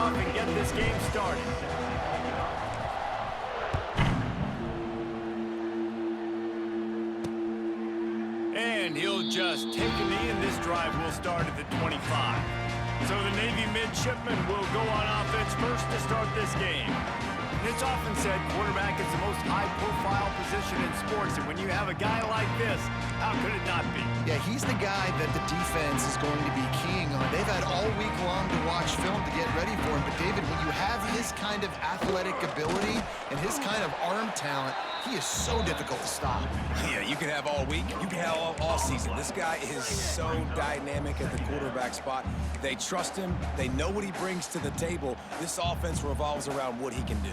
off and get this game started. And he'll just take a knee, and this drive will start at the 25. So the Navy midshipmen will go on offense first to start this game. And it's often said quarterback is the most high-profile position in sports, and when you have a guy like this, how could it not be? Yeah, he's the guy that the defense is going to be keying on. They've had all week long to watch film to get ready for him. But, David, when you have his kind of athletic ability and his kind of arm talent, he is so difficult to stop. Yeah, you can have all week. You can have all season. This guy is so dynamic at the quarterback spot. They trust him. They know what he brings to the table. This offense revolves around what he can do.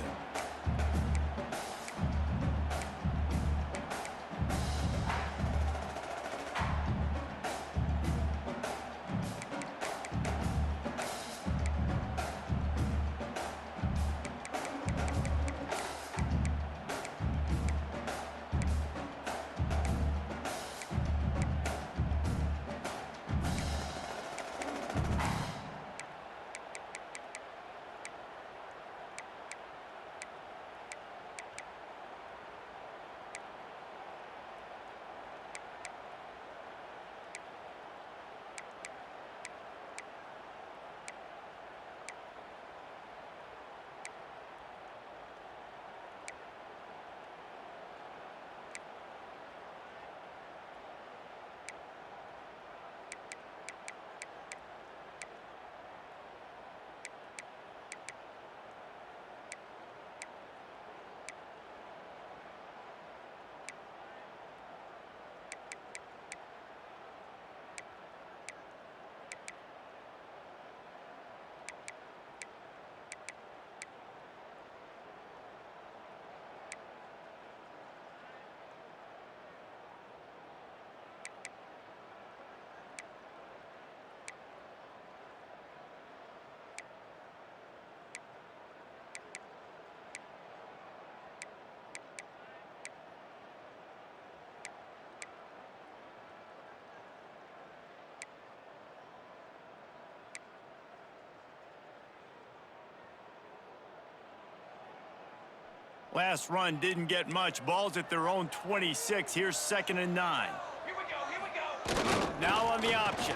Last run didn't get much. Ball's at their own 26. Here's 2nd and 9. Here we go. Now on the option.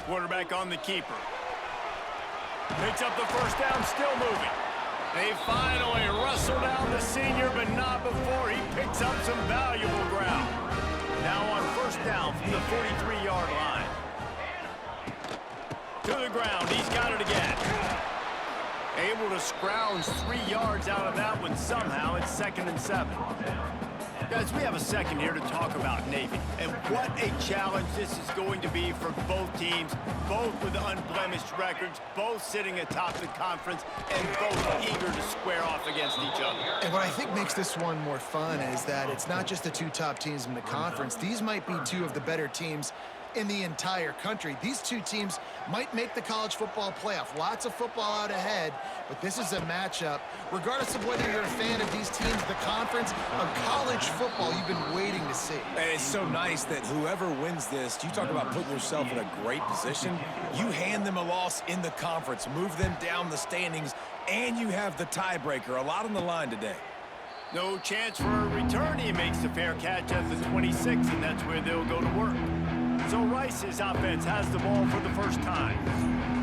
Quarterback on the keeper. Picks up the first down, still moving. They finally wrestle down the senior, but not before he picks up some valuable ground. Now on 1st down from the 43-yard line. To the ground, he's got it again. Able to scrounge 3 yards out of that one somehow. It's 2nd and 7. Guys, we have a second here to talk about Navy. And what a challenge this is going to be for both teams, both with unblemished records, both sitting atop the conference, and both eager to square off against each other. And what I think makes this one more fun is that it's not just the two top teams in the conference. These might be two of the better teams in the entire country. These two teams might make the college football playoff. Lots of football out ahead, but this is a matchup, regardless of whether you're a fan of these teams, the conference, of college football you've been waiting to see. And it's so nice that whoever wins this, you talk about putting yourself in a great position, you hand them a loss in the conference, move them down the standings, and you have the tiebreaker. A lot on the line today. No chance for a return. He makes the fair catch at the 26, and that's where they'll go to work. So Rice's offense has the ball for the first time.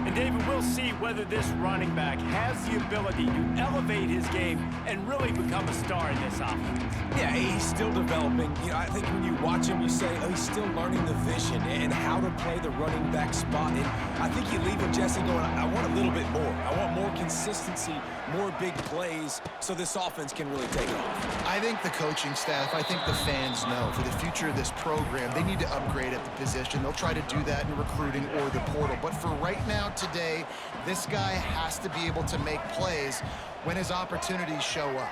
And David, we'll see whether this running back has the ability to elevate his game and really become a star in this offense. Yeah, he's still developing. You know, I think when you watch him, you say, oh, he's still learning the vision and how to play the running back spot. And I think you leave with Jesse going, I want a little bit more. I want more consistency, more big plays, so this offense can really take off. I think the coaching staff, I think the fans know for the future of this program, they need to upgrade at the position. They'll try to do that in recruiting or the portal. But for right now, today, this guy has to be able to make plays when his opportunities show up.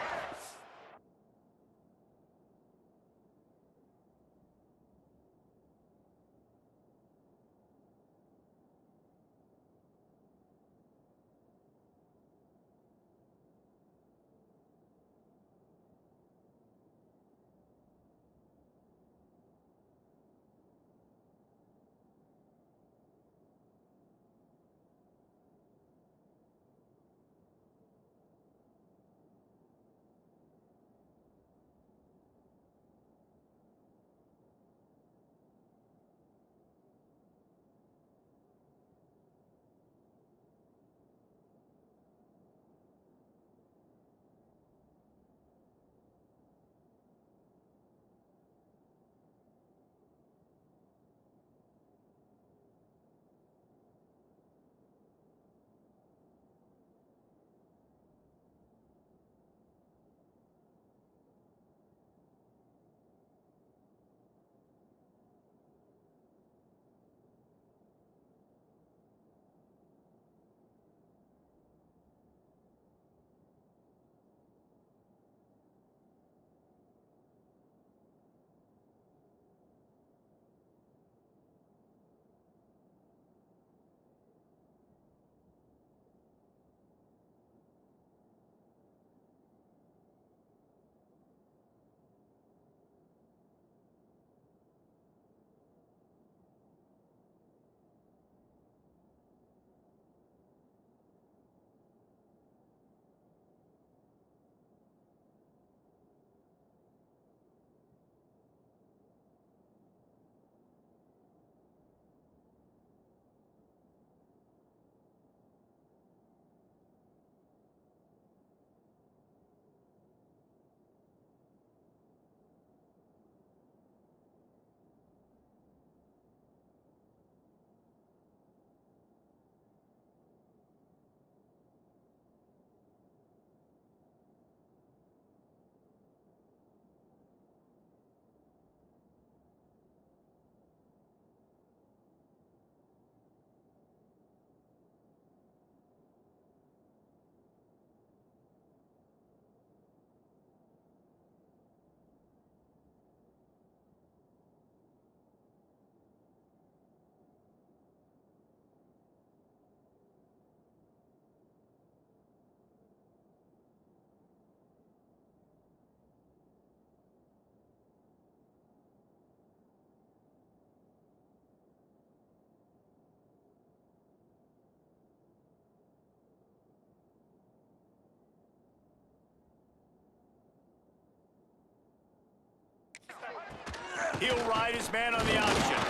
He'll ride his man on the option.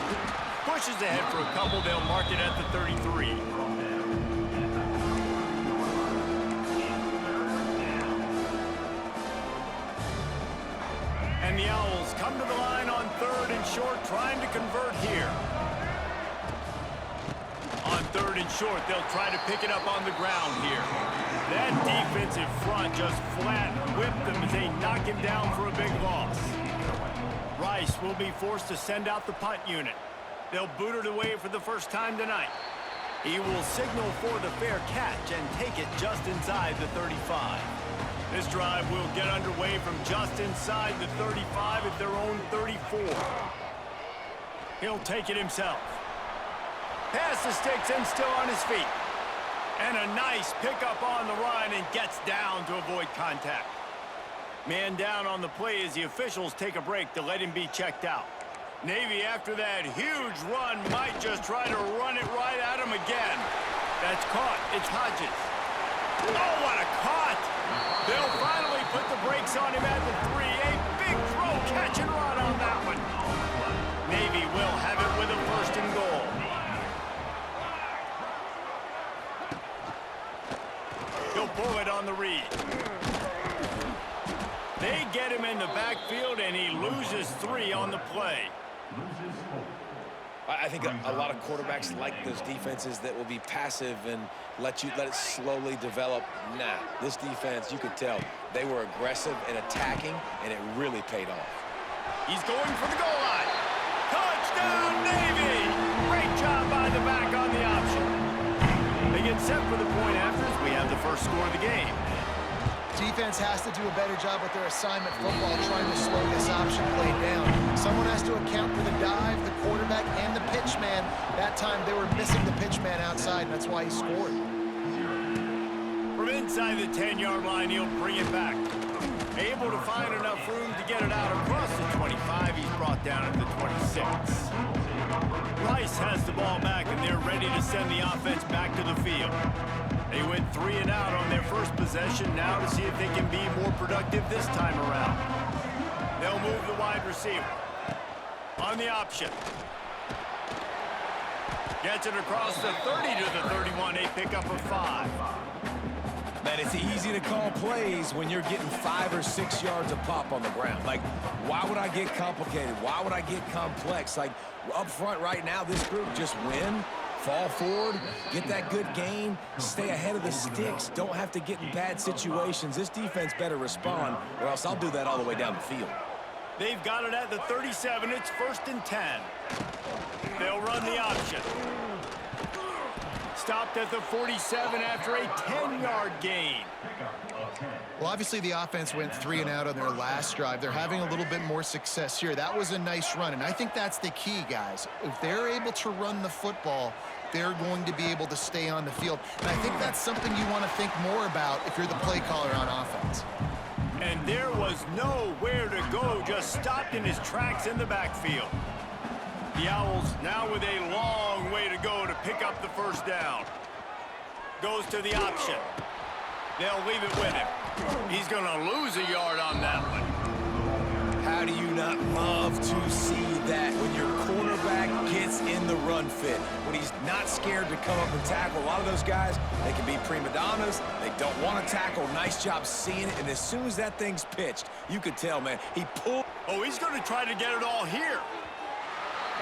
Pushes ahead for a couple. They'll mark it at the 33. And the Owls come to the line on 3rd and short, trying to convert here. On 3rd and short, they'll try to pick it up on the ground here. That defensive front just flat whipped them as they knock him down for a big loss. Rice will be forced to send out the punt unit. They'll boot it away for the first time tonight. He will signal for the fair catch and take it just inside the 35. This drive will get underway from just inside the 35 at their own 34. He'll take it himself. Pass the sticks and still on his feet. And a nice pickup on the run and gets down to avoid contact. Man down on the play as the officials take a break to let him be checked out. Navy, after that huge run, might just try to run it right at him again. That's caught. It's Hodges. Oh, what a caught! They'll finally put the brakes on him at the 3. A big throw, catch and run on that one. Navy will have it with a 1st and goal. He'll pull it on the read. They get him in the backfield, and he loses 3 on the play. I think a lot of quarterbacks like those defenses that will be passive and let it slowly develop. Nah, this defense, you could tell, they were aggressive and attacking, and it really paid off. He's going for the goal line. Touchdown, Navy! Great job by the back on the option. They get set for the point after as we have the first score of the game. Defense has to do a better job with their assignment football, trying to slow this option play down. Someone has to account for the dive, the quarterback, and the pitch man. That time they were missing the pitch man outside, and that's why he scored. From inside the 10-yard line, he'll bring it back. Able to find enough room to get it out across the 25. He's brought down at the 26. Rice has the ball back, and they're ready to send the offense back to the field. They went 3 and out on their first possession, now to see if they can be more productive this time around. They'll move the wide receiver. On the option. Gets it across the 30 to the 31, a pickup of 5. Man, it's easy to call plays when you're getting 5 or 6 yards a pop on the ground. Like, why would I get complicated? Why would I get complex? Like, up front right now, this group just win. Fall forward, get that good gain, stay ahead of the sticks, don't have to get in bad situations. This defense better respond, or else I'll do that all the way down the field. They've got it at the 37. It's 1st and 10. They'll run the option. Stopped at the 47 after a 10-yard gain. Well, obviously the offense went 3 and out on their last drive. They're having a little bit more success here. That was a nice run, and I think that's the key, guys. If they're able to run the football, they're going to be able to stay on the field. And I think that's something you want to think more about if you're the play caller on offense. And there was nowhere to go, just stopped in his tracks in the backfield. The Owls now with a long way to go to pick up the 1st down. Goes to the option. They'll leave it with him. He's going to lose a yard on that one. How do you not love to see that when your quarterback gets in the run fit, when he's not scared to come up and tackle? A lot of those guys, they can be prima donnas. They don't want to tackle. Nice job seeing it. And as soon as that thing's pitched, you could tell, man, he pulled. Oh, he's going to try to get it all here.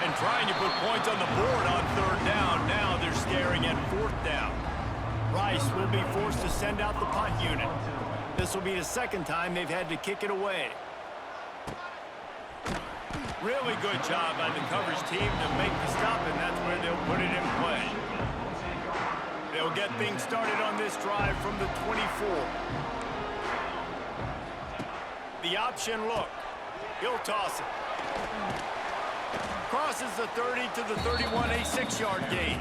And trying to put points on the board on 3rd down. Now they're staring at 4th down. Rice will be forced to send out the punt unit. This will be the 2nd time they've had to kick it away. Really good job by the coverage team to make the stop, and that's where they'll put it in play. They'll get things started on this drive from the 24. The option look. He'll toss it. Crosses the 30 to the 31, a 6-yard gain.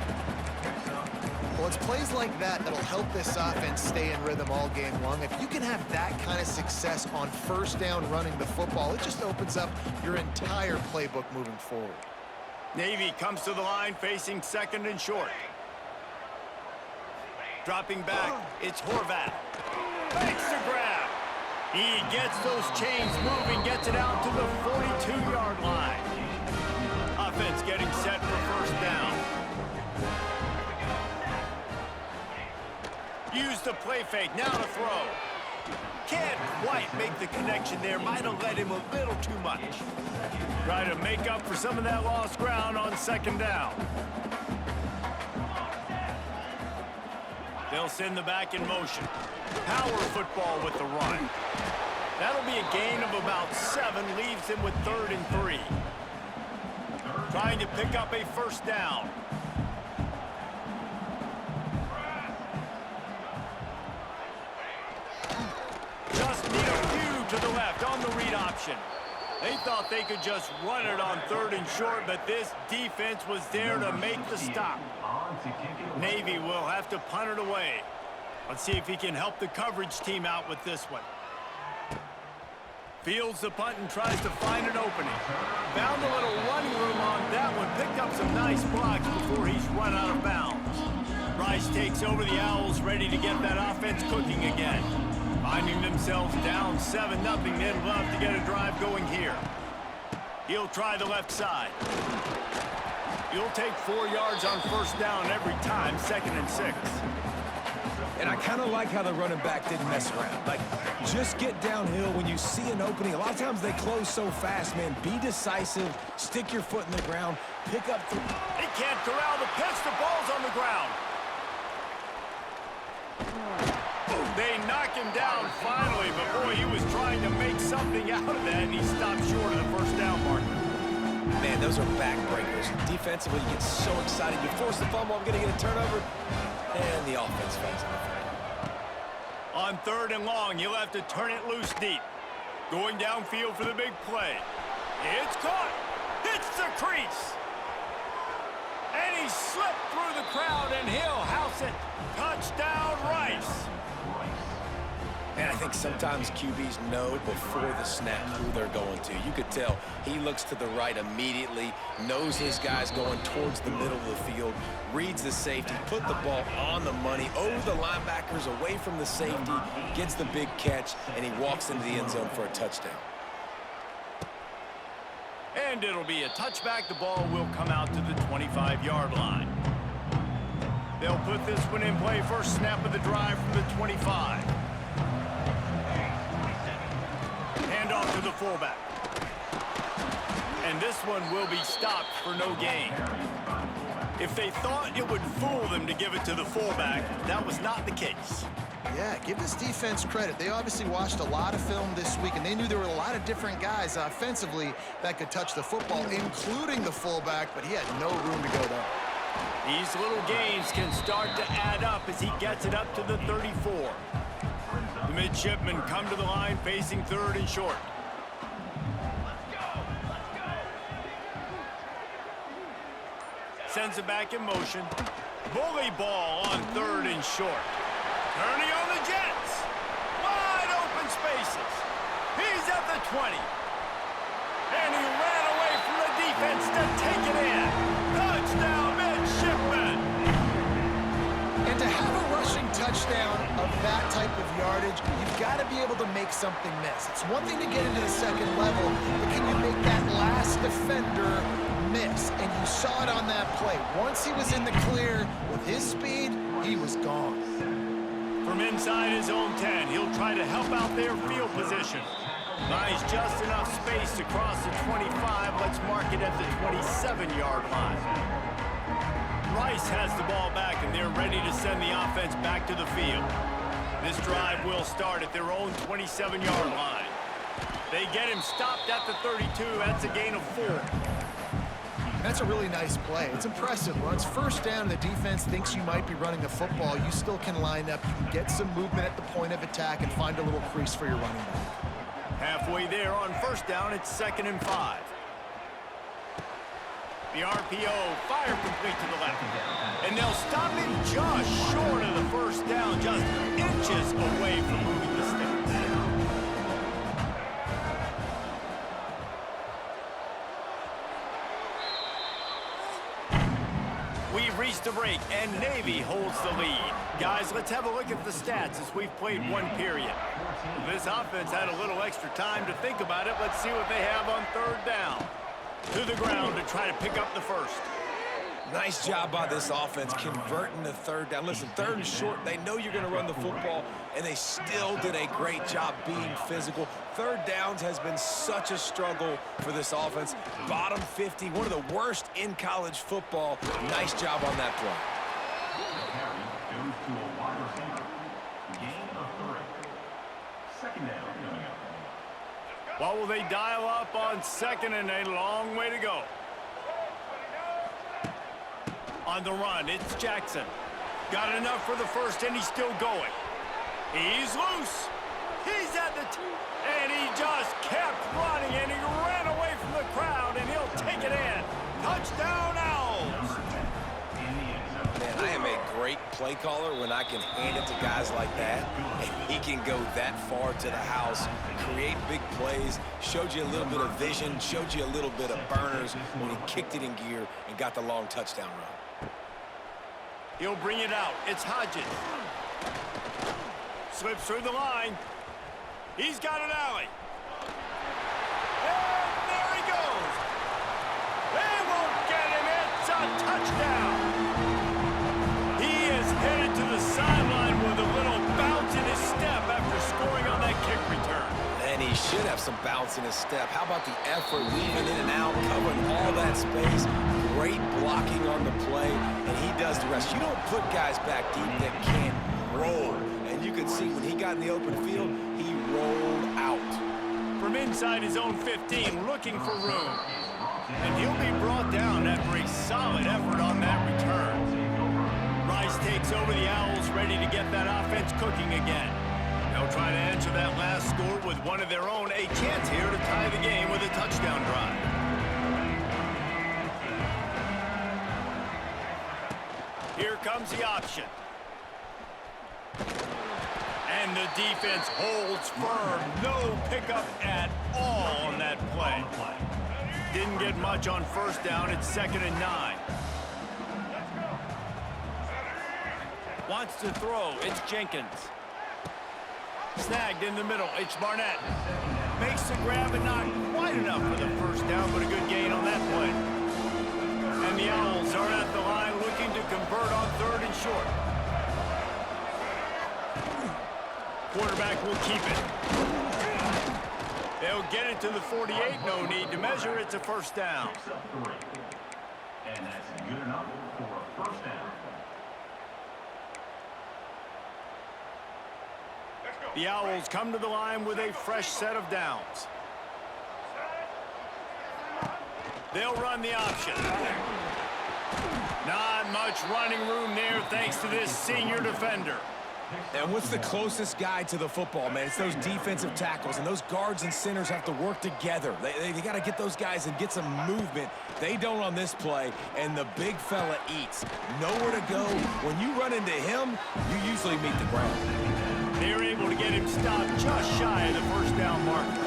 Well, it's plays like that that'll help this offense stay in rhythm all game long. If you can have that kind of success on 1st down running the football, it just opens up your entire playbook moving forward. Navy comes to the line facing 2nd and short. Dropping back, it's Horvath. Makes the grab. He gets those chains moving, gets it out to the 42-yard line. offense getting set for first down. Use the play fake, now to throw. Can't quite make the connection there. Might have led him a little too much. Try to make up for some of that lost ground on second down. They'll send the back in motion. Power football with the run. That'll be a gain of about 7, leaves him with 3rd and 3. Trying to pick up a first down. Just need a few to the left on the read option. They thought they could just run it on 3rd and short, but this defense was there to make the stop. Navy will have to punt it away. Let's see if he can help the coverage team out with this one. Fields the punt and tries to find an opening. Found a little running room on that one. Picked up some nice blocks before he's run out of bounds. Rice takes over the Owls, ready to get that offense cooking again. Finding themselves down 7-0, they'd love to get a drive going here. He'll try the left side. He'll take 4 yards on first down every time, 2nd and 6. And I kind of like how the running back didn't mess around. Like, just get downhill when you see an opening. A lot of times they close so fast, man. Be decisive, stick your foot in the ground, pick up the... He can't corral the pitch, the ball's on the ground. They knock him down finally, but boy, he was trying to make something out of that, and he stopped short of the first down marker. Man, those are backbreakers. Defensively, you get so excited. You force the fumble, I'm going to get a turnover, and the offense falls on the field. On 3rd and long, you'll have to turn it loose deep. Going downfield for the big play. It's caught. Hits the crease. And he slipped through the crowd, and he'll house it. Touchdown, Rice. And I think sometimes QBs know before the snap who they're going to. You could tell he looks to the right immediately, knows his guy's going towards the middle of the field, reads the safety, put the ball on the money, over the linebackers, away from the safety, gets the big catch, and he walks into the end zone for a touchdown. And it'll be a touchback. The ball will come out to the 25-yard line. They'll put this one in play. First snap of the drive from the 25. Hand off to the fullback. And this one will be stopped for no gain. If they thought it would fool them to give it to the fullback, that was not the case. Yeah, give this defense credit. They obviously watched a lot of film this week, and they knew there were a lot of different guys offensively that could touch the football, including the fullback, but he had no room to go there. These little gains can start to add up as he gets it up to the 34. The midshipmen come to the line facing 3rd and short. Sends it back in motion. Bully ball on 3rd and short. Turning on the Jets. Wide open spaces. He's at the 20. And he ran away from the defense to take it in. Touchdown, midshipmen. And to have a rushing touchdown of that type of yardage, you've got to be able to make something miss. It's one thing to get into the second level, but can you make that last defender miss? And you saw it on that play. Once he was in the clear with his speed, he was gone. From inside his own 10, he'll try to help out their field position. Buys just enough space to cross the 25. Let's mark it at the 27-yard line. Rice has the ball back, and they're ready to send the offense back to the field. This drive will start at their own 27-yard line. They get him stopped at the 32. That's a gain of 4. That's a really nice play. It's impressive. When it's first down and the defense thinks you might be running the football, you still can line up. You can get some movement at the point of attack and find a little crease for your running back. Halfway there on first down, it's 2nd and 5. The RPO, fire complete to the left. And they'll stop him just short of the first down, just inches away from moving the sticks. We've reached a break, and Navy holds the lead. Guys, let's have a look at the stats as we've played one period. This offense had a little extra time to think about it. Let's see what they have on 3rd down. To the ground to try to pick up the first. Nice job by this offense converting the third down. Listen, third and short, they know you're going to run the football, and they still did a great job being physical. Third downs has been such a struggle for this offense. Bottom 50, one of the worst in college football. Nice job on that play. What will they dial up on second and a long way to go? On the run, it's Jackson. Got enough for the first, and he's still going. He's loose. He's at the and he just kept running, and he ran away from the crowd, and he'll take it in. Touchdown, Owls. Man, I am a great play caller when I can hand it to guys like that, and he can go that far to the house, create big plays, showed you a little bit of vision, showed you a little bit of burners when he kicked it in gear and got the long touchdown run. He'll bring it out. It's Hodges. Slips through the line. He's got an alley. And there he goes. They won't get him. It's a touchdown. He is headed to the sideline with a little bounce in his step after scoring on that kick return. And he should have some bounce in his step. How about the effort, weaving in and out, covering all that space. Great blocking on the play, and he does the rest. You don't put guys back deep that can't roll. And you can see when he got in the open field, he rolled out. From inside his own 15, looking for room. And he'll be brought down after a solid effort on that return. Rice takes over the Owls, ready to get that offense cooking again. They'll try to answer that last score with one of their own. A chance here to tie the game with a touchdown drive. Here comes the option. And the defense holds firm. No pickup at all on that play. Didn't get much on first down. It's 2nd and 9. Wants to throw. It's Jenkins. Snagged in the middle. It's Barnett. Makes the grab and not quite enough for the first down, but a good gain on that play. And the Owls are at the line looking to convert on 3rd and short. Quarterback will keep it. They'll get it to the 48. No need to measure. It's a first down. And that's good enough for a first down. The Owls come to the line with a fresh set of downs. They'll run the option. Not much running room there thanks to this senior defender. And what's the closest guy to the football, man? It's those defensive tackles, and those guards and centers have to work together. They got to get those guys and get some movement. They don't on this play, and the big fella eats. Nowhere to go. When you run into him, you usually meet the ground. They're able to get him stopped just shy of the first down marker.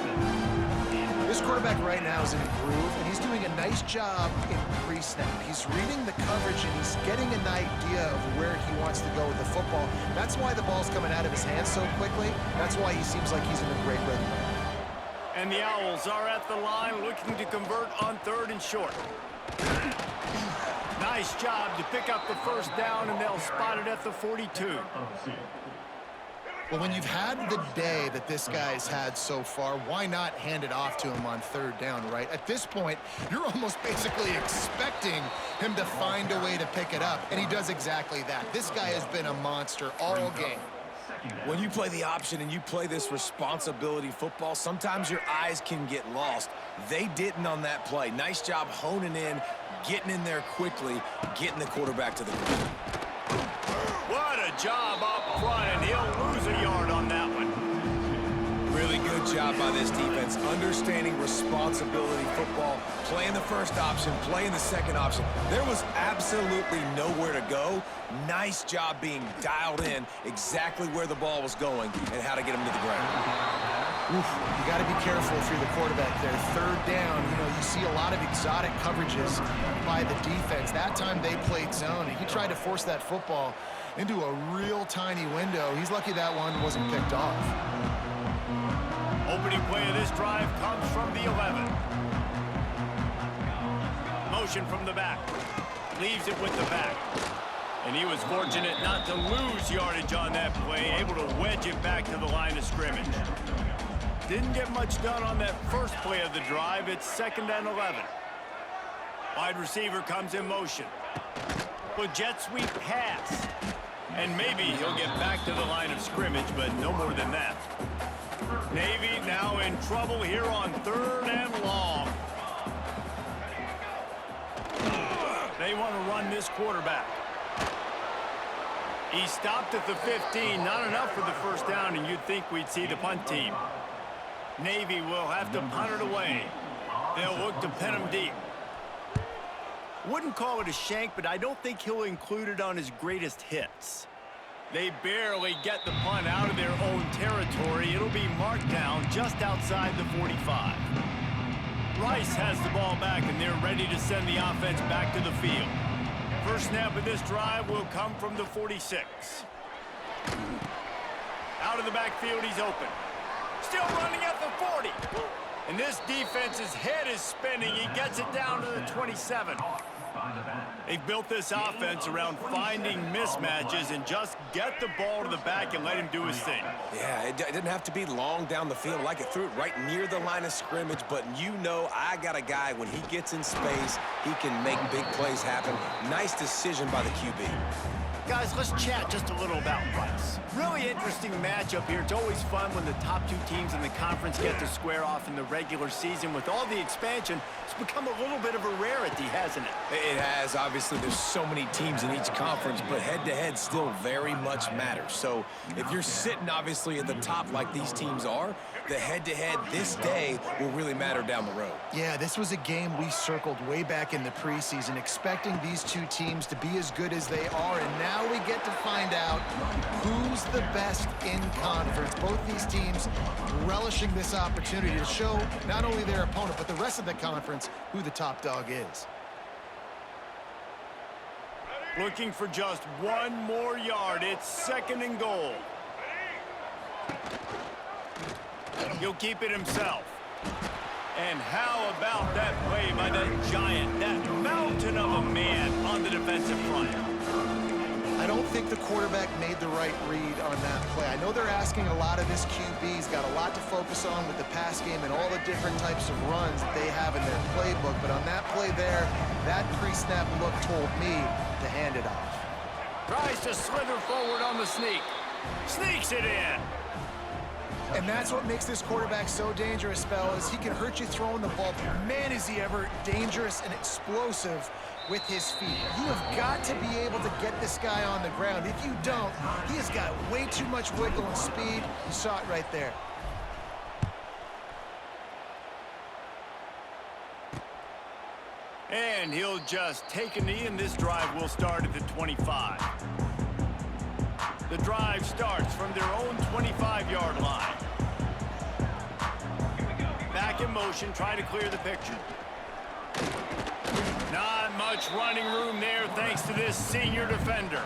This quarterback right now is in a groove, and he's doing a nice job in pre-snap. He's reading the coverage, and he's getting an idea of where he wants to go with the football. That's why the ball's coming out of his hands so quickly. That's why he seems like he's in a great rhythm. And the Owls are at the line looking to convert on 3rd and short. Nice job to pick up the first down, and they'll spot it at the 42. Well, when you've had the day that this guy's had so far, why not hand it off to him on 3rd down, right? At this point, you're almost basically expecting him to find a way to pick it up, and he does exactly that. This guy has been a monster all game. When you play the option and you play this responsibility football, sometimes your eyes can get lost. They didn't on that play. Nice job honing in, getting in there quickly, getting the quarterback to the ground. What a job up front, and he'll lose a yard on that one. Really good job by this defense, understanding responsibility football, playing the first option, playing the second option. There was absolutely nowhere to go. Nice job being dialed in exactly where the ball was going and how to get him to the ground. Oof, you got to be careful if you're the quarterback there. 3rd down, you see a lot of exotic coverages by the defense. That time they played zone, and he tried to force that football into a real tiny window. He's lucky that one wasn't picked off. Opening play of this drive comes from the 11. motion from the back. Leaves it with the back. And he was fortunate not to lose yardage on that play, able to wedge it back to the line of scrimmage. Didn't get much done on that first play of the drive. It's 2nd and 11. Wide receiver comes in motion. Well, jet sweep pass. And maybe he'll get back to the line of scrimmage, but no more than that. Navy now in trouble here on 3rd and long. They want to run this quarterback. He stopped at the 15, not enough for the first down, and you'd think we'd see the punt team. Navy will have to punt it away. They'll look to pin him deep. Wouldn't call it a shank, but I don't think he'll include it on his greatest hits. They barely get the punt out of their own territory. It'll be marked down just outside the 45. Rice has the ball back, and they're ready to send the offense back to the field. First snap of this drive will come from the 46. Out of the backfield, he's open. Still running at the 40. And this defense's head is spinning. He gets it down to the 27. They've built this offense around finding mismatches and just get the ball to the back and let him do his thing. Yeah, it didn't have to be long down the field. Like it threw it right near the line of scrimmage, but you know I got a guy, when he gets in space, he can make big plays happen. Nice decision by the QB. Guys, let's chat just a little about Rice. Really interesting matchup here. It's always fun when the top two teams in the conference get to square off in the regular season. With all the expansion, it's become a little bit of a rarity, hasn't it? It has. Obviously, there's so many teams in each conference, but head-to-head still very much matters. So if you're sitting, obviously, at the top like these teams are, the head-to-head this day will really matter down the road. Yeah, this was a game we circled way back in the preseason, expecting these two teams to be as good as they are, and now we get to find out who's the best in conference. Both these teams relishing this opportunity to show not only their opponent, but the rest of the conference who the top dog is. Looking for just one more yard. It's 2nd and goal. He'll keep it himself. And how about that play by that giant, that mountain of a man on the defensive front? I don't think the quarterback made the right read on that play. I know they're asking a lot of this QB. He's got a lot to focus on with the pass game and all the different types of runs that they have in their playbook. But on that play there, that pre-snap look told me to hand it off. Tries to slither forward on the sneak. Sneaks it in. And that's what makes this quarterback so dangerous, fellas. He can hurt you throwing the ball, but man, is he ever dangerous and explosive with his feet. You have got to be able to get this guy on the ground. If you don't, he has got way too much wiggle and speed. You saw it right there. And he'll just take a knee, and this drive will start at the 25. The drive starts from their own 25-yard line. Back in motion, trying to clear the picture. Not much running room there thanks to this senior defender.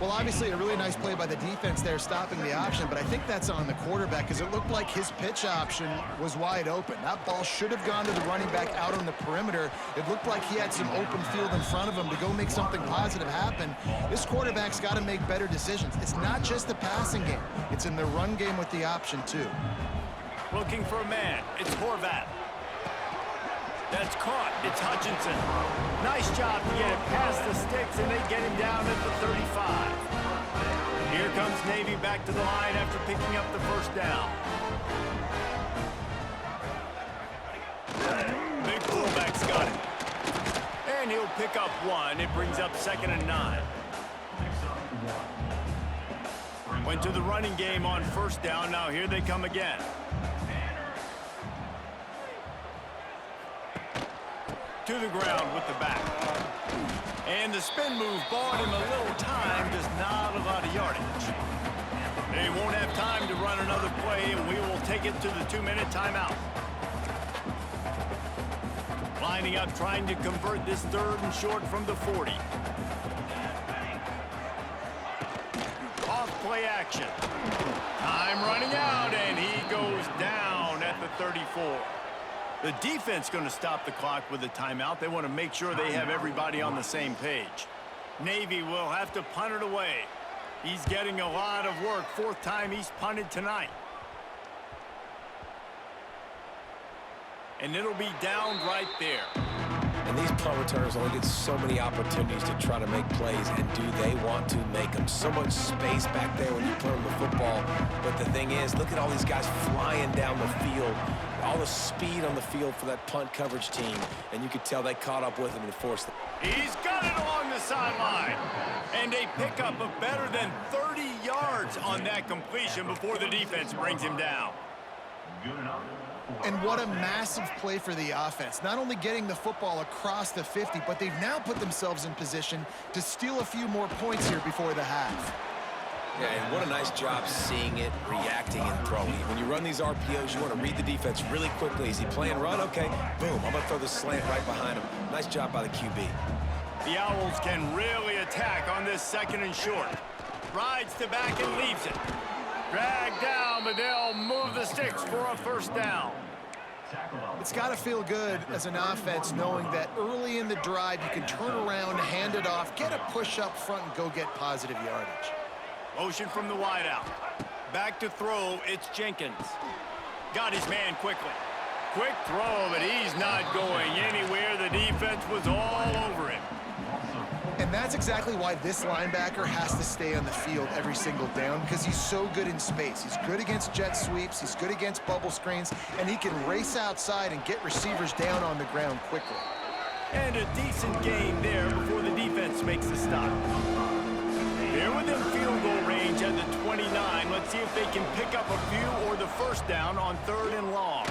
Well, obviously a really nice play by the defense there, stopping the option, but I think that's on the quarterback because it looked like his pitch option was wide open. That ball should have gone to the running back out on the perimeter. It looked like he had some open field in front of him to go make something positive happen. This quarterback's got to make better decisions. It's not just the passing game. It's in the run game with the option, too. Looking for a man. It's Horvath. That's caught. It's Hutchinson. Nice job to get it past the sticks, and they get him down at the 35. Here comes Navy back to the line after picking up the first down. Big fullback's got it. And he'll pick up one. It brings up 2nd and 9. Went to the running game on first down. Now here they come again. To the ground with the back. And the spin move bought him a little time, just not a lot of yardage. They won't have time to run another play, and we will take it to the 2-minute timeout. Lining up, trying to convert this 3rd and short from the 40. Off play action. Time running out, and he goes down at the 34. The defense going to stop the clock with a timeout. They want to make sure they have everybody on the same page. Navy will have to punt it away. He's getting a lot of work. Fourth time he's punted tonight. And it'll be down right there. And these punt returners only get so many opportunities to try to make plays, and do they want to make them? So much space back there when you put them the football. But the thing is, look at all these guys flying down the field. All the speed on the field for that punt coverage team. And you could tell they caught up with him and forced them. He's got it along the sideline. And a pickup of better than 30 yards on that completion before the defense brings him down. Good enough. And what a massive play for the offense. Not only getting the football across the 50, but they've now put themselves in position to steal a few more points here before the half. Yeah, and what a nice job seeing it, reacting, and throwing. When you run these RPOs, you want to read the defense really quickly. Is he playing run? Okay, boom, I'm going to throw the slant right behind him. Nice job by the QB. The Owls can really attack on this second and short. Rides to back and leaves it. Dragged down, but they'll move the sticks for a first down. It's got to feel good as an offense knowing that early in the drive you can turn around, hand it off, get a push up front, and go get positive yardage. Motion from the wideout. Back to throw, it's Jenkins. Got his man quickly. Quick throw, but he's not going anywhere. The defense was all over him. And that's exactly why this linebacker has to stay on the field every single down, because he's so good in space. He's good against jet sweeps, he's good against bubble screens, and he can race outside and get receivers down on the ground quickly. And a decent gain there before the defense makes the stop. They're within field goal range at the 29. Let's see if they can pick up a few or the first down on 3rd and long.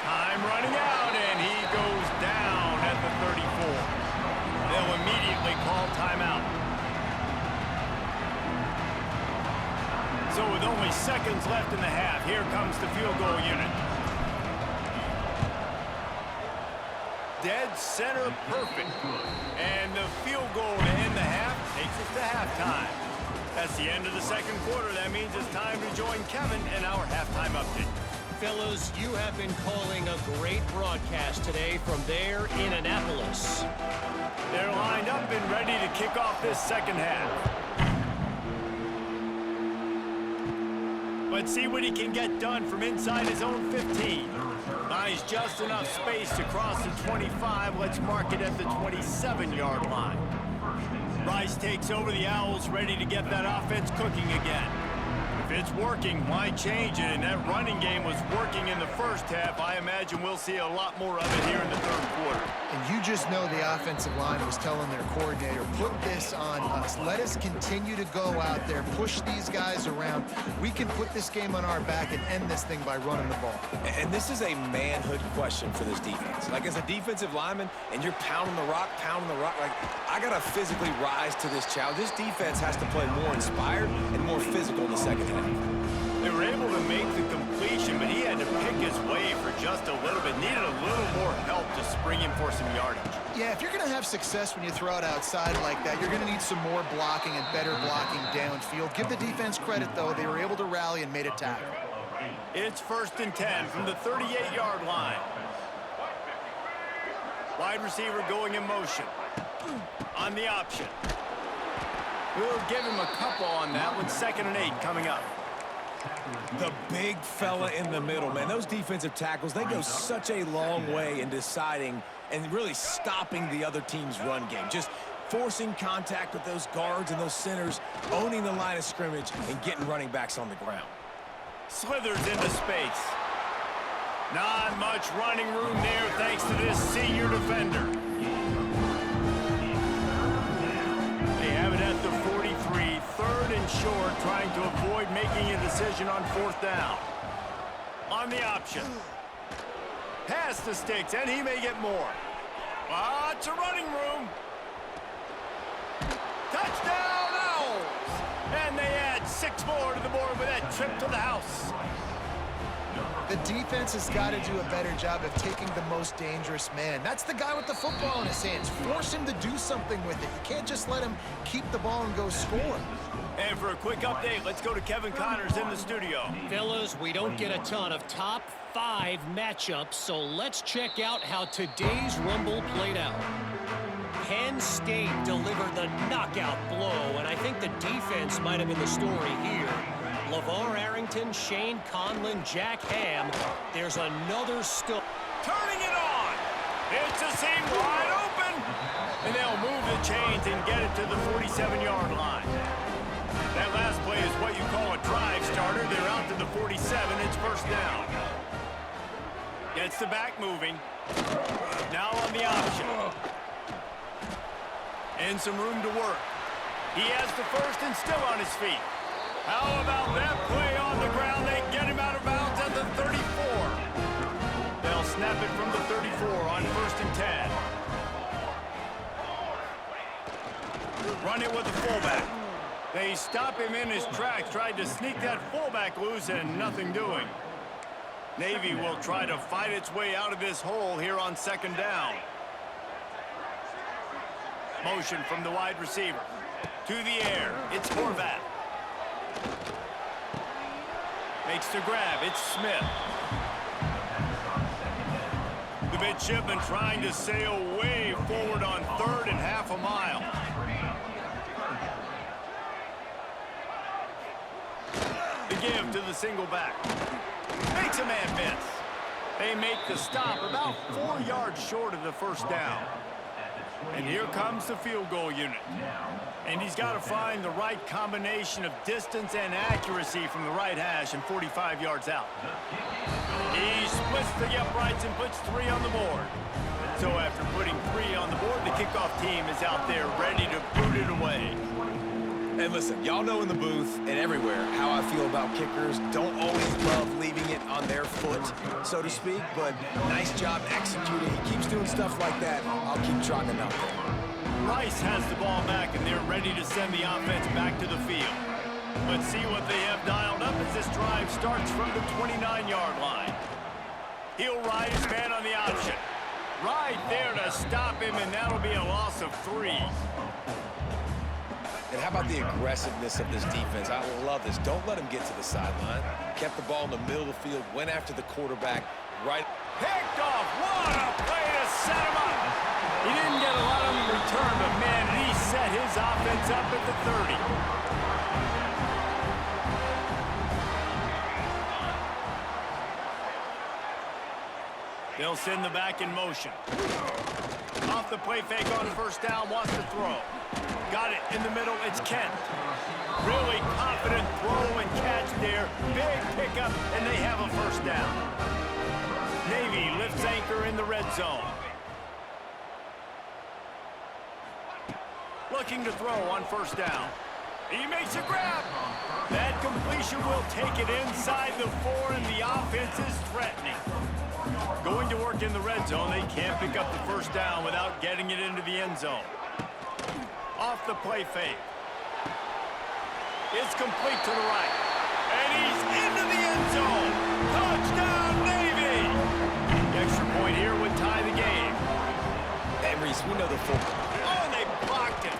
Time running out, and he goes down at the 34. They'll immediately call timeout. So with only seconds left in the half, here comes the field goal unit. Dead center perfect. And the field goal to end the half takes us to halftime. That's the end of the second quarter. That means it's time to join Kevin in our halftime update. Fellas, you have been calling a great broadcast today from there in Annapolis. They're lined up and ready to kick off this second half. Let's see what he can get done from inside his own 15. Buys just enough space to cross the 25. Let's mark it at the 27-yard line. Rice takes over. The Owls ready to get that offense cooking again. If it's working, why change it? And that running game was working in the first half. I imagine we'll see a lot more of it here in the third quarter. And you just know the offensive line was telling their coordinator, put this on us. Let us continue to go out there, push these guys around. We can put this game on our back and end this thing by running the ball. And this is a manhood question for this defense. Like, as a defensive lineman, and you're pounding the rock, like, I got to physically rise to this challenge. This defense has to play more inspired and more physical in the second half. They were able to make the completion, but he had to pick his way for just a little bit. Needed a little more help to spring him for some yardage. Yeah, if you're going to have success when you throw it outside like that, you're going to need some more blocking and better blocking downfield. Give the defense credit, though. They were able to rally and made a tackle. It's 1st and 10 from the 38-yard line. Wide receiver going in motion. On the option. We'll give him a couple on that with 2nd and 8 coming up. The big fella in the middle, man. Those defensive tackles, they go such a long way in deciding and really stopping the other team's run game. Just forcing contact with those guards and those centers, owning the line of scrimmage, and getting running backs on the ground. Slithers into space. Not much running room there thanks to this senior defender. They have it at the 43, 3rd and short, trying to avoid making a decision on 4th down. On the option. Pass the sticks, and he may get more. Lots of running room. Touchdown, Owls! And they add 6 more to the board with that trip to the house. The defense has got to do a better job of taking the most dangerous man. That's the guy with the football in his hands. Force him to do something with it. You can't just let him keep the ball and go score. And for a quick update, let's go to Kevin Connors in the studio. Fellas, we don't get a ton of top 5 matchups, so let's check out how today's Rumble played out. Penn State delivered the knockout blow, and I think the defense might have been the story here. LeVar Arrington, Shane Conlon, Jack Ham. There's another Turning it on. It's a seam wide open. And they'll move the chains and get it to the 47-yard line. That last play is what you call a drive starter. They're out to the 47. It's first down. Gets the back moving. Now on the option. And some room to work. He has the first and still on his feet. How about that play on the ground? They get him out of bounds at the 34. They'll snap it from the 34 on first and 10. Run it with the fullback. They stop him in his tracks, tried to sneak that fullback loose, and nothing doing. Navy will try to fight its way out of this hole here on second down. Motion from the wide receiver. To the air. It's Horvath. Makes the grab. It's Smith. The midshipman trying to sail way forward on third and half a mile. The give to the single back. Makes a man miss. They make the stop about 4 yards short of the first down. And here comes the field goal unit. And he's got to find the right combination of distance and accuracy from the right hash and 45 yards out. He splits the uprights and puts 3 on the board. So after putting 3 on the board, the kickoff team is out there ready to boot it away. And listen, y'all know in the booth and everywhere how I feel about kickers. Don't always love leaving it on their foot, so to speak, but nice job executing. He keeps doing stuff like that. I'll keep trotting out there. Rice has the ball back, and they're ready to send the offense back to the field. Let's see what they have dialed up as this drive starts from the 29-yard line. He'll ride his man on the option. Right there to stop him, and that'll be a loss of 3. And how about the aggressiveness of this defense? I love this. Don't let him get to the sideline. Kept the ball in the middle of the field, went after the quarterback. Right. Picked off. What a play to set him up. He didn't get a lot on the return, but man, he set his offense up at the 30. They'll send the back in motion. Off the play fake on first down, wants to throw. Got it in the middle, it's Kent. Really confident throw and catch there. Big pickup, and they have a first down. Navy lifts anchor in the red zone. Looking to throw on first down. He makes a grab. That completion will take it inside the 4, and the offense is threatening. Going to work in the red zone, they can't pick up the first down without getting it into the end zone. Off the play fake. It's complete to the right. And he's into the end zone. Touchdown, Navy! The extra point here would tie the game. And Reese, we know the full. Oh, and they blocked it.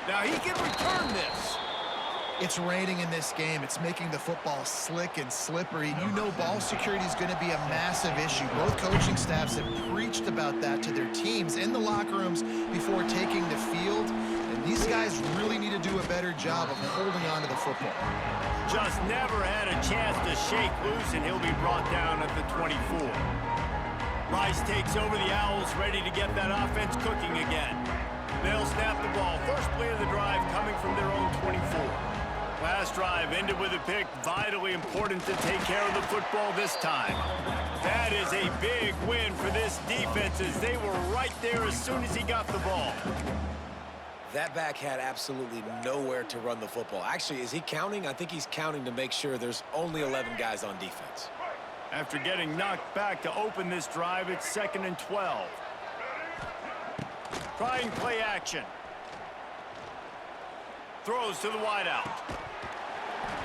Now he can return this. It's raining in this game. It's making the football slick and slippery. You know ball security is going to be a massive issue. Both coaching staffs have preached about that to their teams in the locker rooms before taking the field. And these guys really need to do a better job of holding on to the football. Just never had a chance to shake loose, and he'll be brought down at the 24. Rice takes over the Owls, ready to get that offense cooking again. They'll snap the ball. First play of the drive coming from their own 24. Last drive ended with a pick. Vitally important to take care of the football this time. That is a big win for this defense as they were right there as soon as he got the ball. That back had absolutely nowhere to run the football. Actually, is he counting? I think he's counting to make sure there's only 11 guys on defense. After getting knocked back to open this drive, it's 2nd and 12. Trying play action. Throws to the wideout.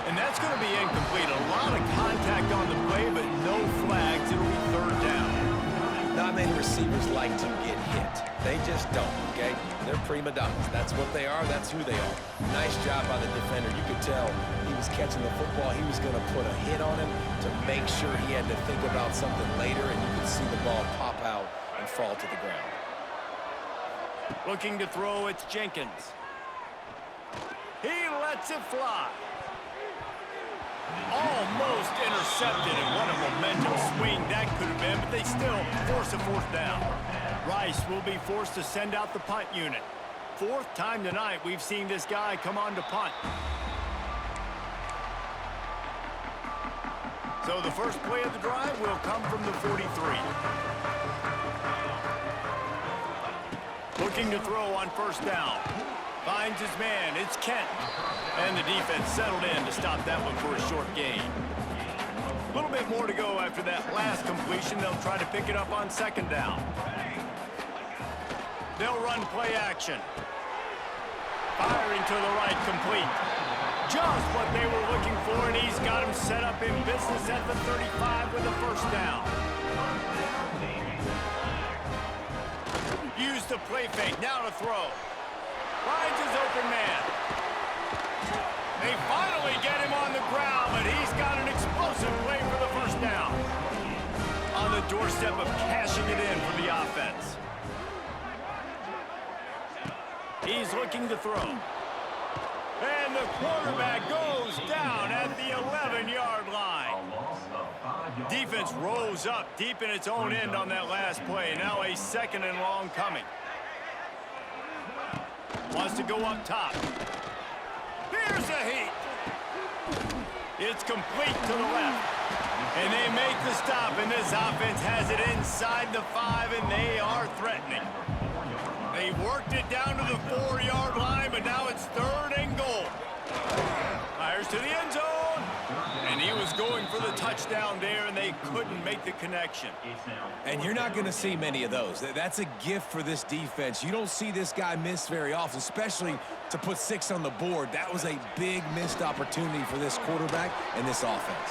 And that's going to be incomplete. A lot of contact on the play, but no flags. It'll be third down. Not many receivers like to get hit. They just don't, okay? They're prima donnas. That's what they are. That's who they are. Nice job by the defender. You could tell he was catching the football. He was going to put a hit on him to make sure he had to think about something later, and you could see the ball pop out and fall to the ground. Looking to throw, it's Jenkins. He lets it fly. Almost intercepted, and what a momentum swing that could have been, but they still force a fourth down. Rice will be forced to send out the punt unit. Fourth time tonight we've seen this guy come on to punt. So the first play of the drive will come from the 43. Looking to throw on first down. Finds his man. It's Kent. And the defense settled in to stop that one for a short gain. A little bit more to go after that last completion. They'll try to pick it up on second down. They'll run play action. Firing to the right, complete. Just what they were looking for, and he's got him set up in business at the 35 with a first down. Use the play fake. Now to throw. Finds his open man. They finally get him on the ground, but he's got an explosive play for the first down. On the doorstep of cashing it in for the offense. He's looking to throw. And the quarterback goes down at the 11-yard line. Defense rose up deep in its own end on that last play. Now a second and long coming. Wants to go up top. Here's a heat. It's complete to the left. And they make the stop, and this offense has it inside the 5, and they are threatening. They worked it down to the 4-yard line, but now it's third and goal. Fires to the end zone. And he was going for the touchdown there, and they couldn't make the connection. And you're not going to see many of those. That's a gift for this defense. You don't see this guy miss very often, especially to put 6 on the board. That was a big missed opportunity for this quarterback and this offense.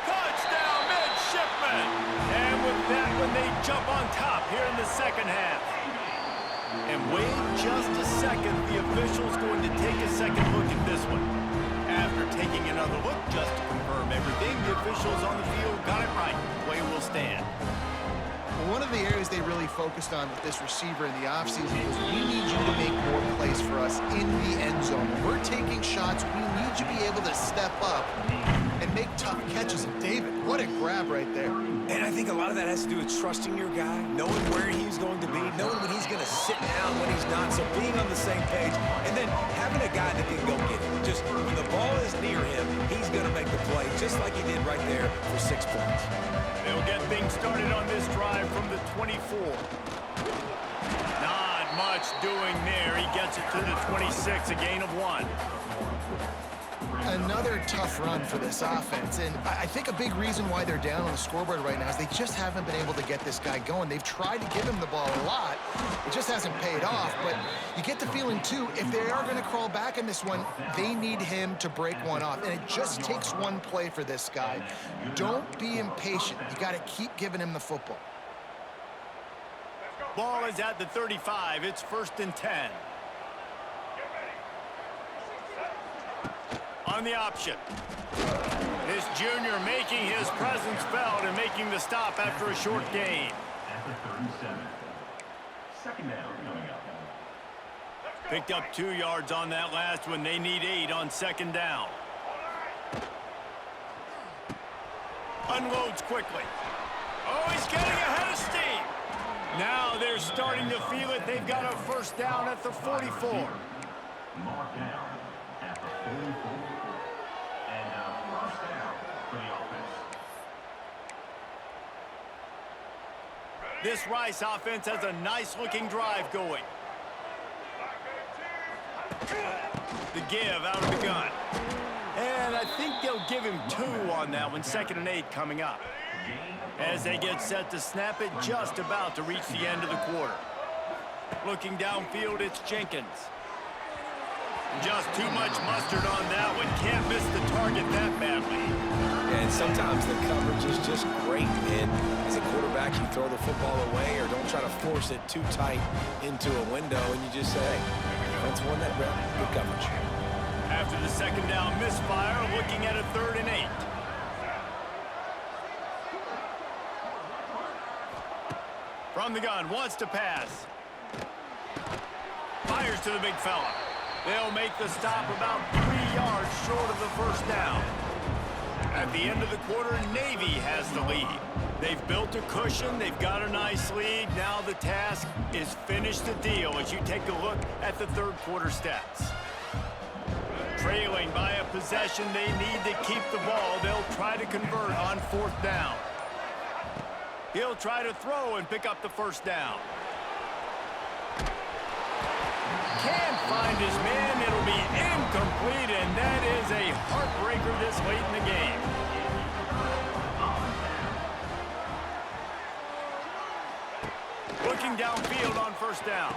Touchdown, midshipman! And with that one, they jump on top here in the second half. And wait just a second. The official's going to take a second look at this one. After taking another look just to confirm everything, the officials on the field got it right. Play will stand. One of the areas they really focused on with this receiver in the offseason was we need you to make more plays for us in the end zone. When we're taking shots, we need you to be able to step up and make tough catches. And David, what a grab right there. And I think a lot of that has to do with trusting your guy, knowing where he's going to be, knowing when he's going to sit down, when he's not, so being on the same page, and then having a guy that can go get it. Just when the ball is near him, he's going to make the play, just like he did right there for 6 points. They'll get things started on this drive from the 24. Not much doing there. He gets it to the 26, a gain of 1. Another tough run for this offense, and I think a big reason why they're down on the scoreboard right now is they just haven't been able to get this guy going. They've tried to give him the ball a lot. It just hasn't paid off, but you get the feeling, too, if they are going to crawl back in this one, they need him to break one off, and it just takes one play for this guy. Don't be impatient. You got to keep giving him the football. Ball is at the 35. It's 1st and 10. On the option. This junior making his presence felt and making the stop after a short gain. At the 37. Second down coming up. Picked up 2 yards on that last one. They need 8 on second down. Unloads quickly. Oh, he's getting ahead of steam. Now they're starting to feel it. They've got a first down at the 44. Mark down at the 44. And first down for the offense. This Rice offense has a nice-looking drive going. The give out of the gun. And I think they'll give him 2 on that one. 2nd and 8 coming up. As they get set to snap it, just about to reach the end of the quarter. Looking downfield, it's Jenkins. Just too much mustard on that one. Can't miss the target that badly. And sometimes the coverage is just great. And as a quarterback, you throw the football away or don't try to force it too tight into a window, and you just say, hey, defense won that round. Good coverage. After the second down misfire, looking at a 3rd and 8. From the gun, wants to pass. Fires to the big fella. They'll make the stop about 3 yards short of the first down. At the end of the quarter, Navy has the lead. They've built a cushion. They've got a nice lead. Now the task is finish the deal as you take a look at the third quarter stats. Trailing by a possession, they need to keep the ball. They'll try to convert on 4th down. He'll try to throw and pick up the first down. Can't find his man. It'll be incomplete, and that is a heartbreaker this late in the game. Looking downfield on first down.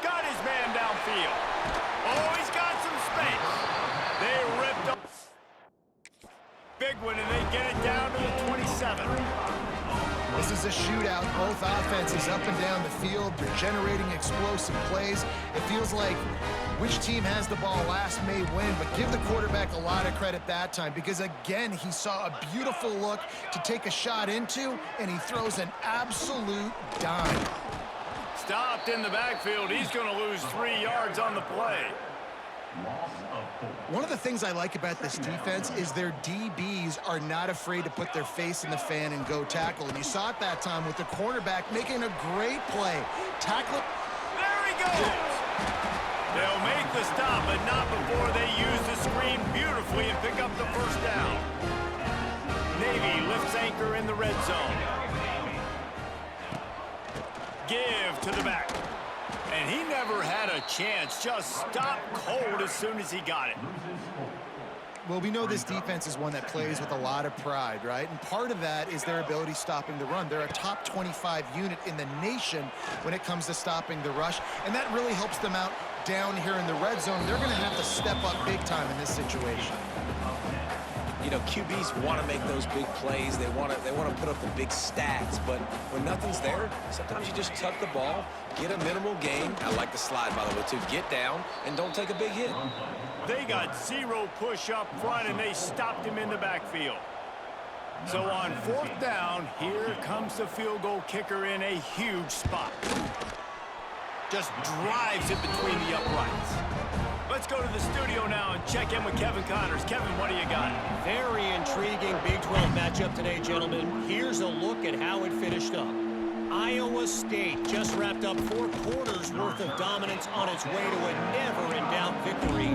Got his man downfield. Oh, he's got some space. They ripped up. Big one, and they get it down to the 27. This is a shootout. Both offenses up and down the field. They're generating explosive plays. It feels like which team has the ball last may win, but give the quarterback a lot of credit that time because, again, he saw a beautiful look to take a shot into, and he throws an absolute dime. Stopped in the backfield. He's going to lose 3 yards on the play. One of the things I like about this defense is their DBs are not afraid to put their face in the fan and go tackle. And you saw it that time with the cornerback making a great play. Tackle. There he goes. They'll make the stop, but not before they use the screen beautifully and pick up the first down. Navy lifts anchor in the red zone. Give to the back. And he never had a chance. Just stopped cold as soon as he got it. Well, we know this defense is one that plays with a lot of pride, right? And part of that is their ability stopping the run. They're a top 25 unit in the nation when it comes to stopping the rush. And that really helps them out down here in the red zone. They're going to have to step up big time in this situation. You know, QBs want to make those big plays. They want to put up the big stats. But when nothing's there, sometimes you just tuck the ball, get a minimal gain. I like the slide, by the way, too. Get down and don't take a big hit. They got 0 push up front, and they stopped him in the backfield. So on 4th down, here comes the field goal kicker in a huge spot. Just drives it between the uprights. Let's go to the studio now and check in with Kevin Connors. Kevin, what do you got? Very intriguing Big 12 matchup today, gentlemen. Here's a look at how it finished up. Iowa State just wrapped up 4 quarters worth of dominance on its way to a never-in-doubt victory.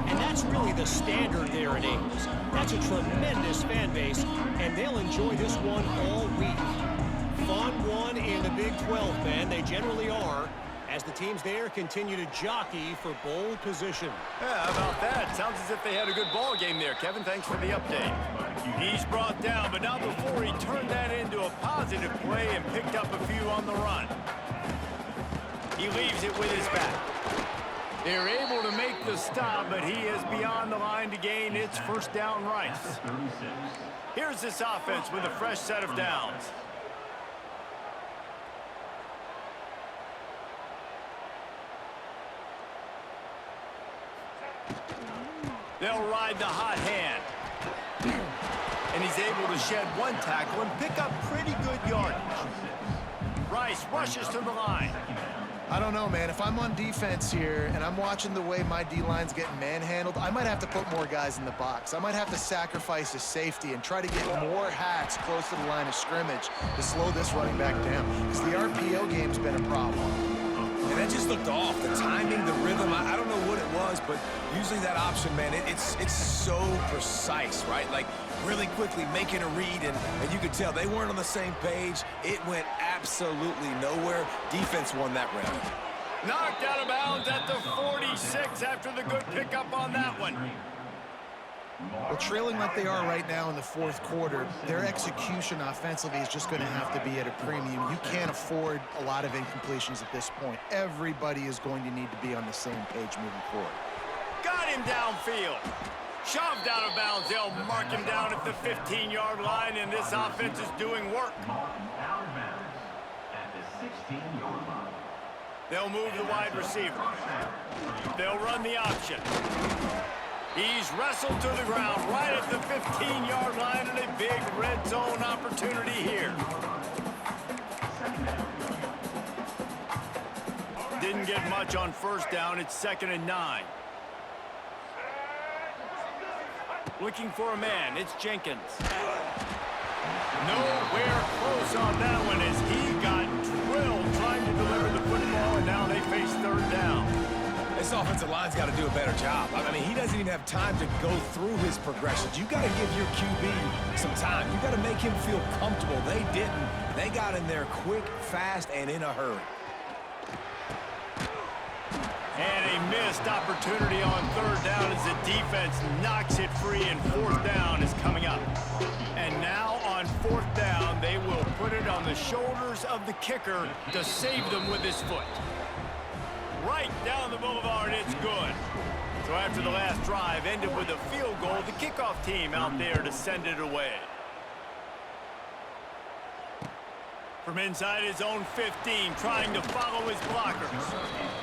And that's really the standard there in Ames. That's a tremendous fan base, and they'll enjoy this one all week. Fun one in the Big 12, man. They generally are, as the teams there continue to jockey for bowl position. Yeah, how about that? Sounds as if they had a good ball game there. Kevin, thanks for the update. He's brought down, but not before he turned that into a positive play and picked up a few on the run. He leaves it with his back. They're able to make the stop, but he is beyond the line to gain its first down rights. Here's this offense with a fresh set of downs. They'll ride the hot hand. And he's able to shed 1 tackle and pick up pretty good yardage. Rice rushes to the line. I don't know, man. If I'm on defense here and I'm watching the way my D-line's getting manhandled, I might have to put more guys in the box. I might have to sacrifice a safety and try to get more hats close to the line of scrimmage to slow this running back down. Because the RPO game's been a problem. And that just looked off. The timing, the rhythm, I don't know what it was, but usually that option, man, it's so precise, right? Like, really quickly making a read, and you could tell they weren't on the same page. It went absolutely nowhere. Defense won that round. Knocked out of bounds at the 46 after the good pickup on that one. Well, trailing like they are right now in the 4th quarter, their execution offensively is just going to have to be at a premium. You can't afford a lot of incompletions at this point. Everybody is going to need to be on the same page moving forward. him downfield. Shoved out of bounds. They'll mark him down at the 15-yard line, and this offense is doing work. Martin out of bounds at the 16-yard line. They'll move the wide receiver. They'll run the option. He's wrestled to the ground right at the 15-yard line, and a big red zone opportunity here. Didn't get much on first down. It's 2nd and 9. Looking for a man. It's Jenkins. Nowhere close on that one as he got drilled trying to deliver the football, and now they face 3rd down. This offensive line's got to do a better job. I mean, he doesn't even have time to go through his progressions. You got to give your QB some time. You got to make him feel comfortable. They didn't. They got in there quick, fast, and in a hurry. And a missed opportunity on 3rd down as the defense knocks it free, and 4th down is coming up. And now on 4th down, they will put it on the shoulders of the kicker to save them with his foot. Right down the boulevard, it's good. So after the last drive ended with a field goal, the kickoff team out there to send it away. From inside his own 15, trying to follow his blockers.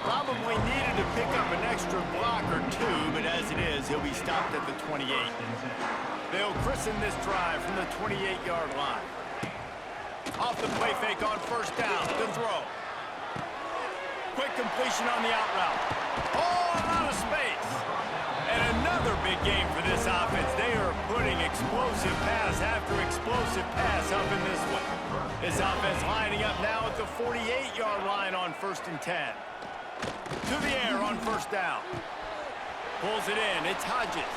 Probably needed to pick up an extra block or two, but as it is, he'll be stopped at the 28. They'll christen this drive from the 28-yard line. Off the play fake on 1st down, to throw. Quick completion on the out route. Oh, out of space. And another big game for this offense. They are putting explosive pass after explosive pass up in this one. This offense lining up now at the 48-yard line on 1st and 10. To the air on 1st down. Pulls it in. It's Hodges.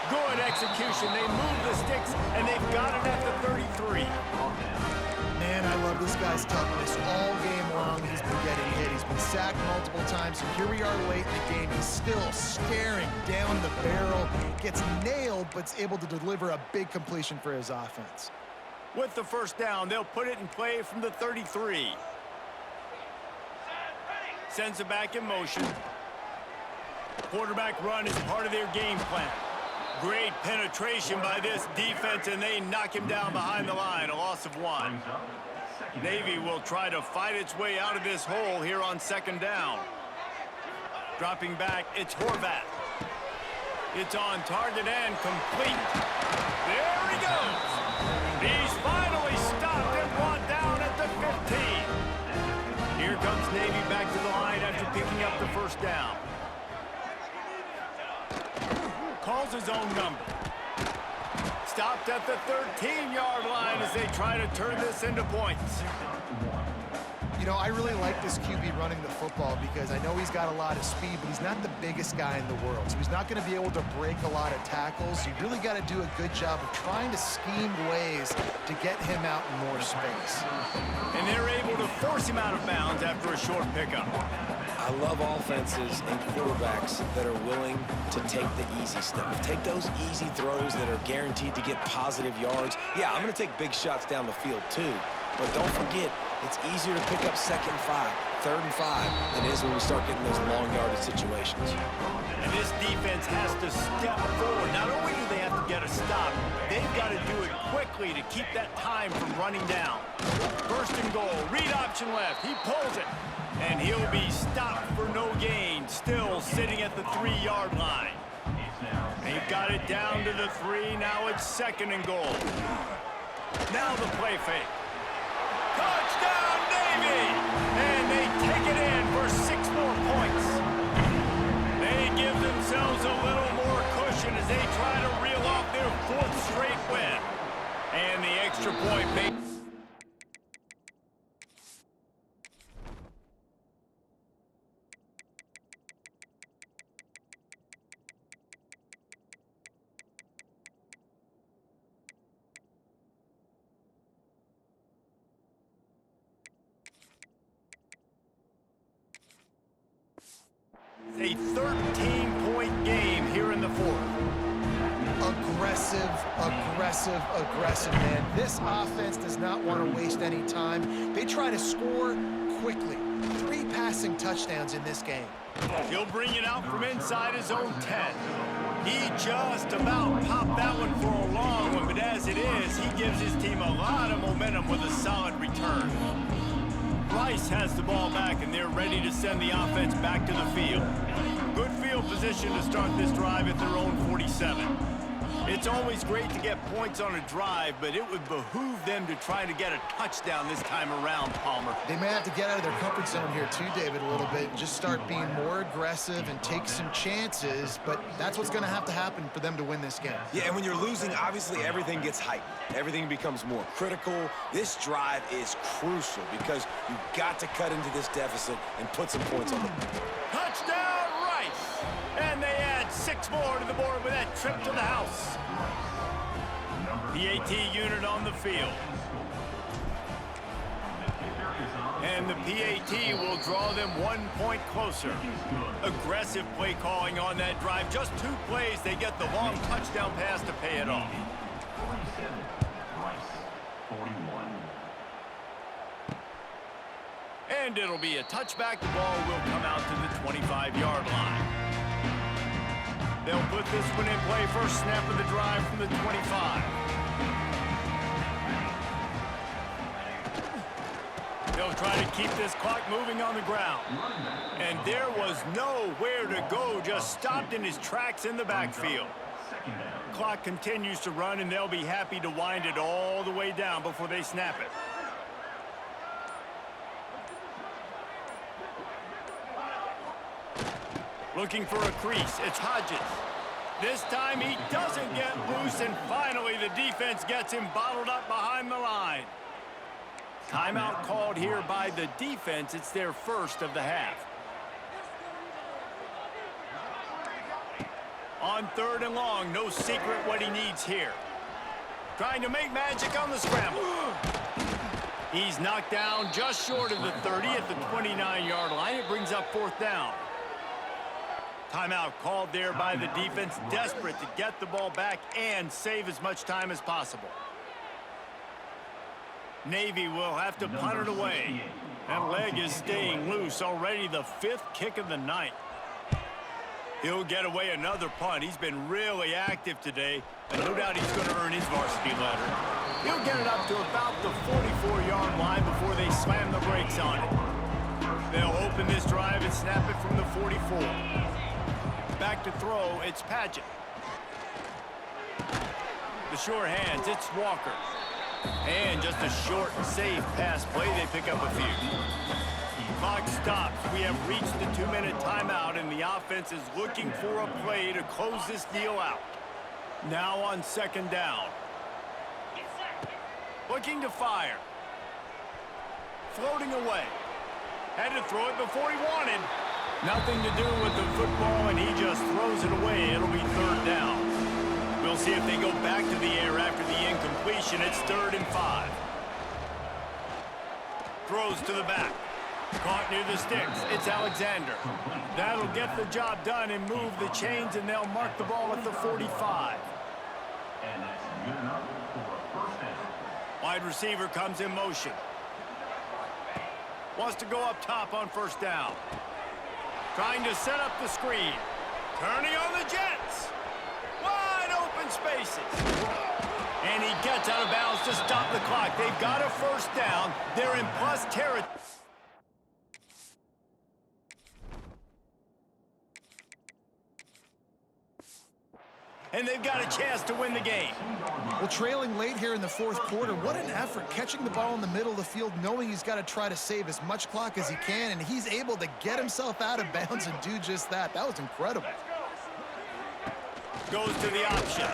Good execution. They move the sticks, and they've got it at the 33. Man, I love this guy's toughness. All game long, he's been getting hit. He's been sacked multiple times, and here we are late in the game. He's still staring down the barrel. Gets nailed, but's able to deliver a big completion for his offense. With the 1st down, they'll put it in play from the 33. Sends it back in motion. Quarterback run is part of their game plan. Great penetration by this defense, and they knock him down behind the line. A loss of 1. Navy will try to fight its way out of this hole here on 2nd down. Dropping back, it's Horvath. It's on target and complete. There he goes. He's finally stopped and brought down at the 15. Here comes Navy back to the line after picking up the 1st down. Calls his own number. Stopped at the 13-yard line as they try to turn this into points. You know, I really like this QB running the football because I know he's got a lot of speed, but he's not the biggest guy in the world. So he's not going to be able to break a lot of tackles. You really got to do a good job of trying to scheme ways to get him out in more space. And they're able to force him out of bounds after a short pickup. I love offenses and quarterbacks that are willing to take the easy stuff. Take those easy throws that are guaranteed to get positive yards. Yeah, I'm going to take big shots down the field too. But don't forget, it's easier to pick up 2nd and 5, 3rd and 5 than it is when we start getting those long yardage situations. And this defense has to step forward. Not only do they have to get a stop, they've got to do it quickly to keep that time from running down. 1st and goal, read option left. He pulls it. And he'll be stopped for no gain, still sitting at the 3-yard line. They've got it down to the 3. Now it's 2nd and goal. Now the play fake. Touchdown, Navy! And they take it in for 6 more points. They give themselves a little more cushion as they try to reel off their 4th straight win. And the extra point made. A 13-point game here in the 4th. Aggressive, man. This offense does not want to waste any time. They try to score quickly. 3 passing touchdowns in this game. He'll bring it out from inside his own 10. He just about popped that one for a long one, but as it is, he gives his team a lot of momentum with a solid return. Rice has the ball back, and they're ready to send the offense back to the field. Good field position to start this drive at their own 47. It's always great to get points on a drive, but it would behoove them to try to get a touchdown this time around, Palmer. They may have to get out of their comfort zone here too, David, a little bit, and just start being more aggressive and take some chances, but that's what's going to have to happen for them to win this game. Yeah, and when you're losing, obviously everything gets heightened. Everything becomes more critical. This drive is crucial because you've got to cut into this deficit and put some points on the board. Touchdown, Rice! And they add 6 more to the board with that trip to the house. PAT unit on the field. And the PAT will draw them 1 point closer. Aggressive play calling on that drive. Just 2 plays, they get the long touchdown pass to pay it off. 47, Rice, 41. And it'll be a touchback. The ball will come out to the 25-yard line. They'll put this one in play. First snap of the drive from the 25. They'll try to keep this clock moving on the ground. And there was nowhere to go, just stopped in his tracks in the backfield. Clock continues to run, and they'll be happy to wind it all the way down before they snap it. Looking for a crease. It's Hodges. This time he doesn't get loose, and finally the defense gets him bottled up behind the line. Timeout called here by the defense. It's their first of the half. On 3rd and long, no secret what he needs here. Trying to make magic on the scramble. He's knocked down just short of the 30 at the 29-yard line. It brings up 4th down. Timeout called there by the defense, desperate to get the ball back and save as much time as possible. Navy will have to punt it away. That leg is staying loose. Already the 5th kick of the night. He'll get away another punt. He's been really active today, and no doubt he's going to earn his varsity letter. He'll get it up to about the 44-yard line before they slam the brakes on it. They'll open this drive and snap it from the 44. Back to throw, it's Padgett. The sure hands, it's Walker. And just a short, safe pass play, they pick up a few. Clock stops. We have reached the 2-minute timeout, and the offense is looking for a play to close this deal out. Now on 2nd down. Looking to fire. Floating away. Had to throw it before he wanted. Nothing to do with the football, and he just throws it away. It'll be 3rd down. We'll see if they go back to the air after the incompletion. It's 3rd and 5. Throws to the back. Caught near the sticks. It's Alexander. That'll get the job done and move the chains, and they'll mark the ball at the 45. And that's good enough for a 1st down. Wide receiver comes in motion. Wants to go up top on 1st down. Trying to set up the screen. Turning on the Jets. Wide open spaces. And he gets out of bounds to stop the clock. They've got a 1st down. They're in plus territory. And they've got a chance to win the game. Well, trailing late here in the 4th quarter, what an effort catching the ball in the middle of the field, knowing he's got to try to save as much clock as he can, and he's able to get himself out of bounds and do just that. That was incredible. Goes to the option.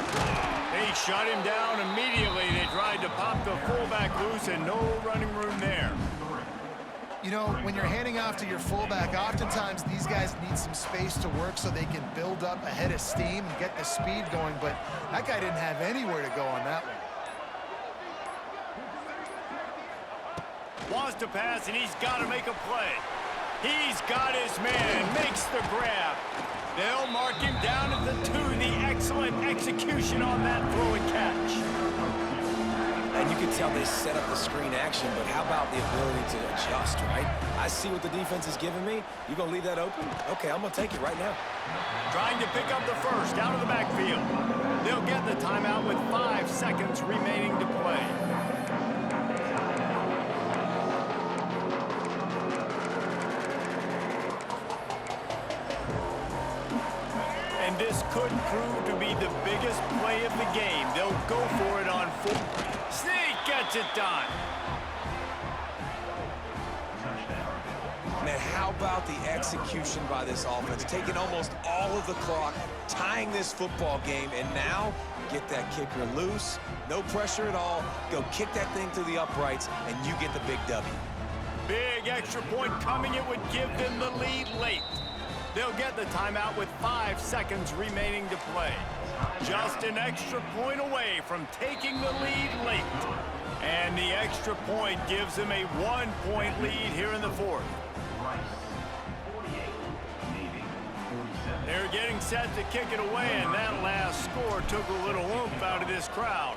They shut him down immediately. They tried to pop the fullback loose, and no running room there. You know, when you're handing off to your fullback, oftentimes these guys need some space to work so they can build up a head of steam and get the speed going, but that guy didn't have anywhere to go on that one. Wants to pass, and he's got to make a play. He's got his man, makes the grab. They'll mark him down at the 2. The excellent execution on that throw and catch. And you could tell they set up the screen action, but how about the ability to adjust, right? I see what the defense is giving me. You gonna leave that open? Okay, I'm gonna take it right now. Trying to pick up the first out of the backfield. They'll get the timeout with 5 seconds remaining to play. And this could prove to be the biggest play of the game. They'll go for it on 4. Sneak gets it done. Man, how about the execution by this offense? Taking almost all of the clock, tying this football game, and now get that kicker loose. No pressure at all. Go kick that thing through the uprights, and you get the big W. Big extra point coming. It would give them the lead late. They'll get the timeout with 5 seconds remaining to play. Just an extra point away from taking the lead late. And the extra point gives them a 1-point lead here in the fourth. They're getting set to kick it away, and that last score took a little oomph out of this crowd.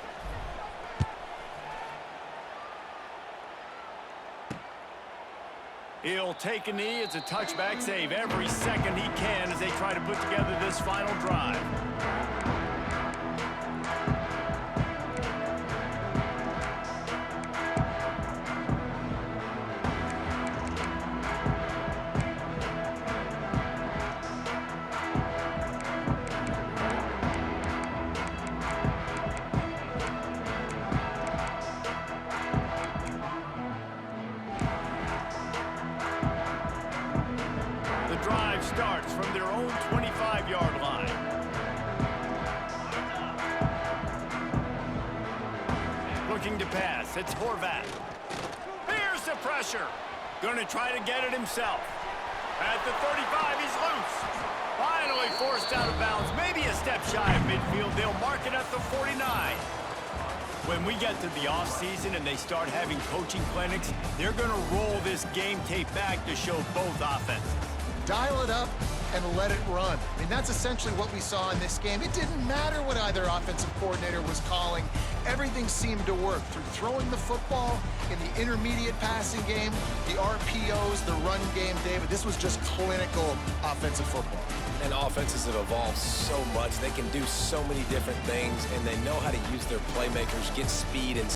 He'll take a knee. It's a touchback save every second he can as they try to put together this final drive. Drive starts from their own 25-yard line. Looking to pass. It's Horvath. Here's the pressure. Going to try to get it himself. At the 35, he's loose. Finally forced out of bounds. Maybe a step shy of midfield. They'll mark it at the 49. When we get to the offseason and they start having coaching clinics, they're going to roll this game tape back to show both offenses. Dial it up and let it run. I mean, that's essentially what we saw in this game. It didn't matter what either offensive coordinator was calling. Everything seemed to work through throwing the football in the intermediate passing game, the RPOs, the run game, David. This was just clinical offensive football. And offenses have evolved so much. They can do so many different things, and they know how to use their playmakers, get speed and